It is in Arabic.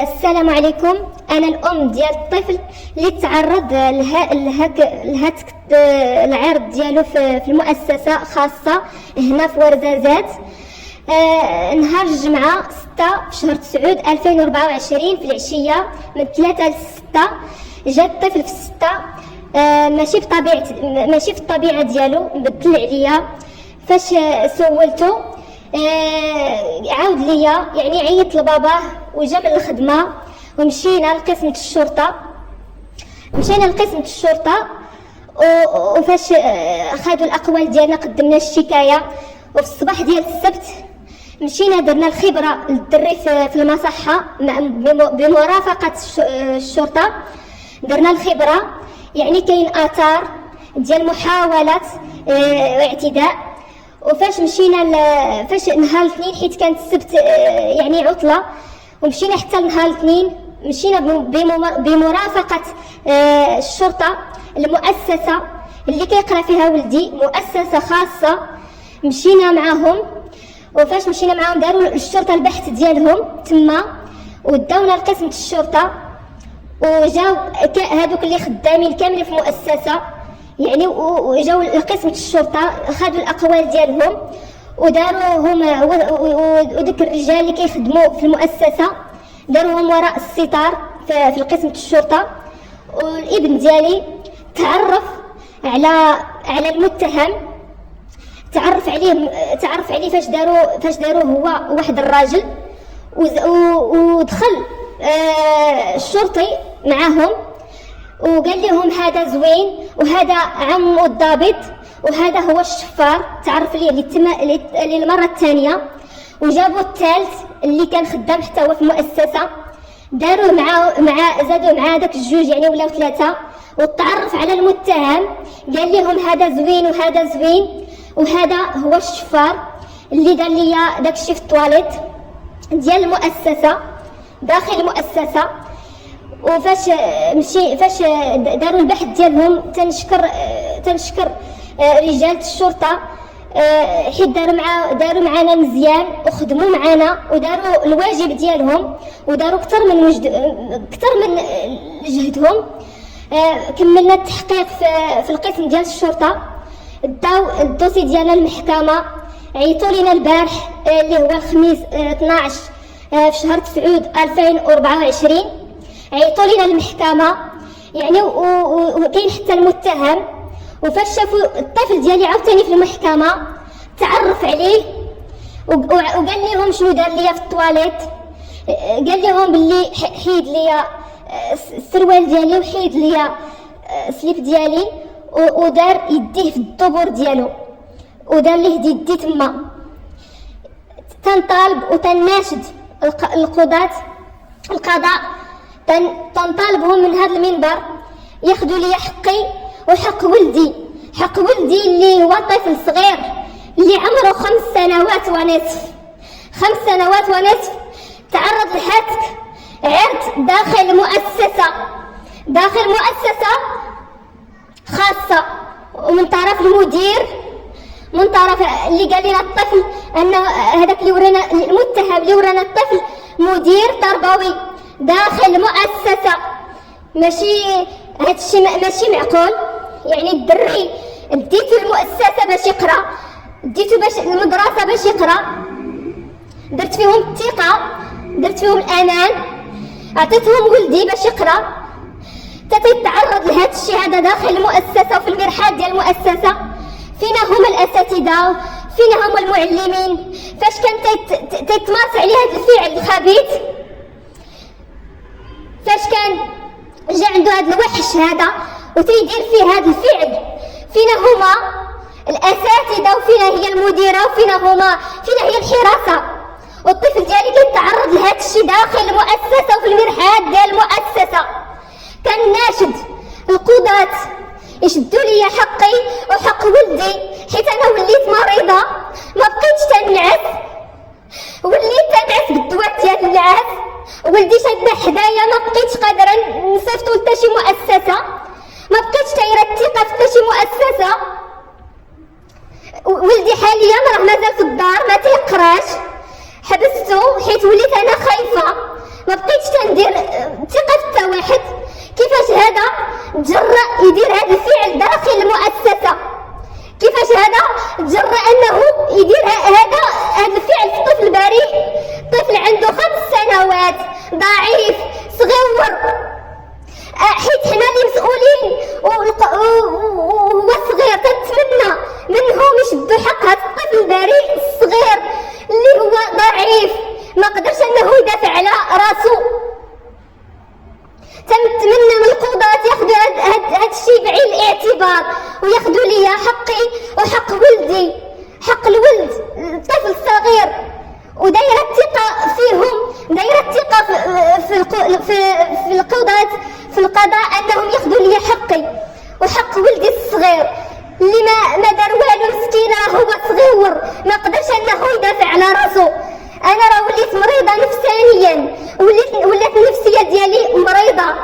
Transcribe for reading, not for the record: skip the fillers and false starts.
السلام عليكم. انا الام ديال الطفل اللي تعرض لهتك العرض ديالو في المؤسسه خاصه هنا في ورزازات. نهار الجمعه 6 في شهر 9 2024 في العشيه من 3 ل 6 جا الطفل في 6 ماشي في الطبيعه ديالو، مبدل عليا. فاش سولته عاود ليا، يعني عيط لباباه وجا من الخدمه ومشينا لقسم الشرطه. وفاش خدوا الاقوال ديالنا قدمنا الشكايه. وفي الصباح ديال السبت مشينا درنا الخبره للدري في المصحه بمرافقه الشرطه. درنا الخبره، يعني كاين اثار ديال محاوله اعتداء. وفاش مشينا فاش نهار الاثنين، حيت كانت السبت يعني عطله، ومشينا حتى نهار الاثنين مشينا بمرافقه الشرطه المؤسسه اللي كيقرا فيها ولدي، مؤسسه خاصه. مشينا معاهم، وفاش مشينا معاهم داروا الشرطه البحث ديالهم تما، وداونا لقسم الشرطه. وجاو هذوك اللي خدامين كاملين في المؤسسه، يعني وجاو لقسم الشرطه خدوا الاقوال ديالهم وداروهم، ودوك الرجال اللي كيخدموا في المؤسسه داروهم وراء الستار في القسم الشرطه. والابن ديالي تعرف على المتهم، تعرف عليه فاش داروه هو واحد الراجل. ودخل الشرطي معاهم وقال لهم هذا زوين، وهذا عمو الضابط، وهذا هو الشفار. تعرف ليه للمره الثانيه. وجابوا الثالث اللي كان خدام حتى هو في المؤسسه، داروه زادوا مع داك الجوج، يعني ولاو 3. وتعرف على المتهم، قال لهم هذا زوين وهذا زوين، وهذا هو الشفار اللي دار ليا داك الشيء في الطواليت ديال المؤسسه داخل المؤسسه. وفاش داروا البحث ديالهم، تنشكر رجال الشرطه، حيت داروا معنا مزيان وخدموا معنا وداروا الواجب ديالهم، وداروا اكثر من جهدهم. كملنا التحقيق في القسم ديال الشرطه، داو الدوسي ديالنا المحكمه. عيطوا لنا البارح اللي هو الخميس 12 في شهر 9 2024، عيطوا لنا المحكمه، يعني وكاين حتى المتهم. وفاش شافوا الطفل ديالي عاوتاني في المحكمه تعرف عليه وقال لهم شنو دار ليا في الطواليت. قال لهم باللي حيد ليا السروال ديالي وحيد ليا السليب ديالي، ودار يديه في الدبر ديالو، ودار ليه يدي تما. تنطالب وتناشد القضاء، تنطالبهم من هذا المنبر ياخذوا لي حقي وحق ولدي اللي هو طفل صغير اللي عمره 5 سنوات ونصف. 5 سنوات ونصف تعرض لحتك عرض داخل مؤسسة خاصة، ومن طرف المدير، من طرف اللي قال لنا الطفل ان هذاك اللي ورانا المتهم اللي ورانا الطفل مدير تربوي داخل المؤسسة. هادشي ماشي معقول. يعني الدري ديتو المؤسسة باش يقرا، ديتو باش المدرسة باش يقرا، درت فيهم الثقة، درت فيهم الامان، عطيتهم ولدي باش يقرا، تتعرض لهذا الشيء هذا داخل المؤسسة وفي المرحاض ديال المؤسسة. فينا هما الاساتذه، فينا هما المعلمين. فاش كان تيتمارس عليه هذا الفعل الخبيث، فاش كان جا عنده هذا الوحش هذا وتيدير فيه هذا الفعل، فينا هما الاساتذه، وفينا هي المديره، فينا هي الحراسه. والطفل ديالي كيتعرض لهذا الشيء داخل المؤسسه وفي المرحاض ديال المؤسسه. كناشد القضاة يشدوا لي حقي وحق ولدي، حيت انا وليت مريضه، ما بقيتش تنعس، وليت تنعس بالدواء ديال النعاس. ولدي شادنا حدايا، ما بقيتش قادره نصيفطو لتا شي مؤسسه، ما بقيتش دايره الثقه في شي مؤسسه. ولدي حاليا راه مازال في الدار ما تيقراش، حبستو حيت وليت انا خايفه، ما بقيتش تندير ضعيف صغير، حيت حنا اللي مسؤولين وهو صغير. كنتمنى منهم يشدوا حق هذا الطفل البريء الصغير اللي هو ضعيف ما قدرش انه يدافع على راسو. تنتمنى من القضاة ياخذوا هذا الشيء بعين الاعتبار وياخذوا لي حقي وحق ولدي، حق الولد الطفل الصغير. ودايره الثقه فيهم، دايره الثقه في القضاة في القضاء انهم ياخذوا لي حقي وحق ولدي الصغير اللي ما دار والو. مسكين هو صغير ما قدرش انه يدافع على راسو. انا راه وليت مريضه نفسانيا، ولات النفسيه ديالي مريضه.